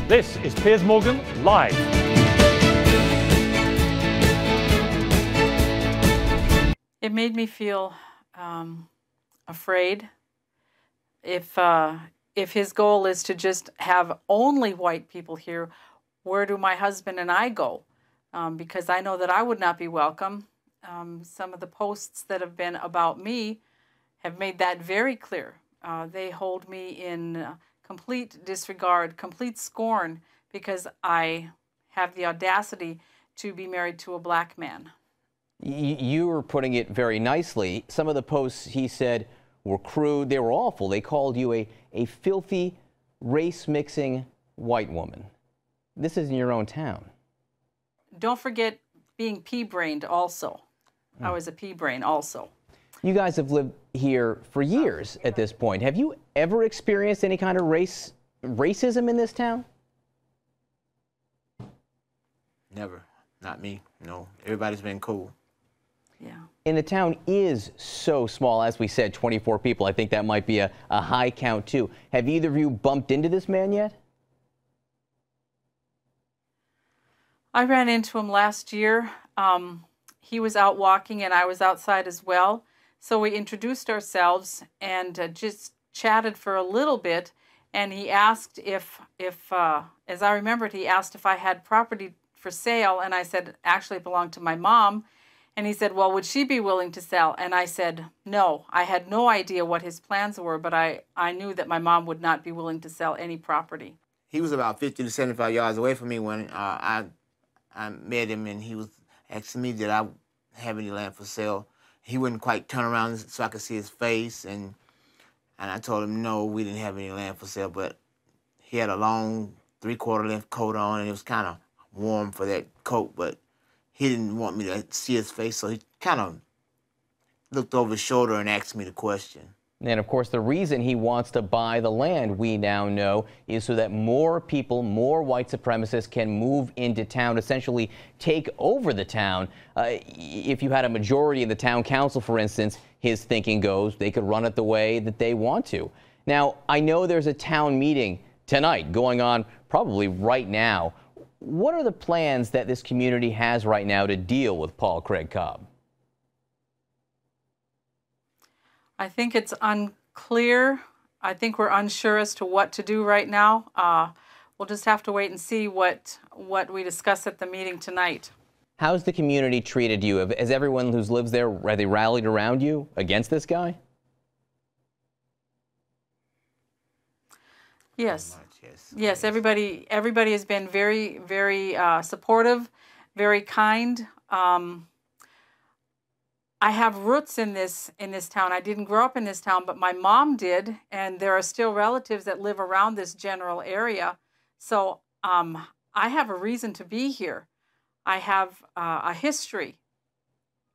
This is Piers Morgan Live. It made me feel afraid. If his goal is to just have only white people here, where do my husband and I go? Because I know that I would not be welcome. Some of the posts that have been about me have made that very clear. They hold me in complete disregard, complete scorn, because I have the audacity to be married to a black man. You were putting it very nicely. Some of the posts, he said, were crude. They were awful. They called you a filthy, race-mixing white woman. This is in your own town. Don't forget being pea-brained also. I was a pea-brain also. You guys have lived here for years at this point. Have you ever experienced any kind of racism in this town? Never. Not me. No. Everybody's been cool. Yeah. And the town is so small, as we said, 24 people. I think that might be a high count, too. Have either of you bumped into this man yet? I ran into him last year. He was out walking and I was outside as well. So we introduced ourselves and just chatted for a little bit. And he asked if as I remembered, he asked if I had property for sale. And I said, actually, it belonged to my mom. And he said, well, would she be willing to sell? And I said, no. I had no idea what his plans were, but I knew that my mom would not be willing to sell any property. He was about 50 to 75 yards away from me when I met him, and he was asking me did I have any land for sale. He wouldn't quite turn around so I could see his face, and I told him no, we didn't have any land for sale, but he had a long 3/4 length coat on, and it was kind of warm for that coat, but he didn't want me to see his face, so he kind of looked over his shoulder and asked me the question. And of course, the reason he wants to buy the land, we now know, is so that more people, more white supremacists can move into town, essentially take over the town. If you had a majority in the town council, for instance, his thinking goes, they could run it the way that they want to. Now, I know there's a town meeting tonight going on probably right now. What are the plans that this community has right now to deal with Craig Cobb? I think it's unclear. I think we're unsure as to what to do right now. We'll just have to wait and see what we discuss at the meeting tonight. How's the community treated you? Has everyone who lives there, have they rallied around you against this guy? Yes. Yes, everybody has been very, very supportive, very kind. I have roots in this town. I didn't grow up in this town, but my mom did, and there are still relatives that live around this general area. So I have a reason to be here. I have a history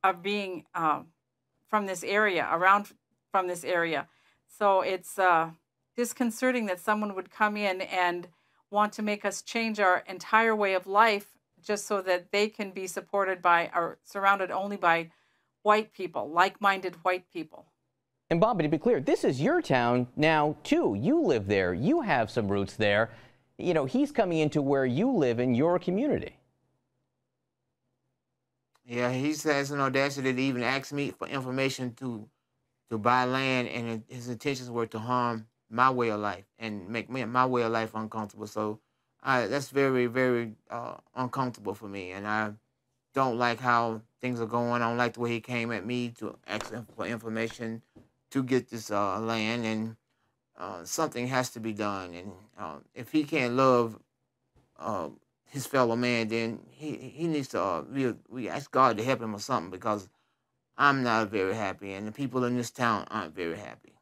of being from this area, from this area. So it's disconcerting that someone would come in and want to make us change our entire way of life just so that they can be supported by or surrounded only by white people, like-minded white people. And Bobby, to be clear, this is your town now, too. You live there. You have some roots there. You know, he's coming into where you live in your community. Yeah, he has an audacity to even ask me for information to buy land, and his intentions were to harm my way of life and make my way of life uncomfortable. So that's very, very uncomfortable for me, and I don't like how things are going. I don't like the way he came at me to ask for information to get this land, and something has to be done. And if he can't love his fellow man, then he needs to, we ask God to help him or something, because I'm not very happy, and the people in this town aren't very happy.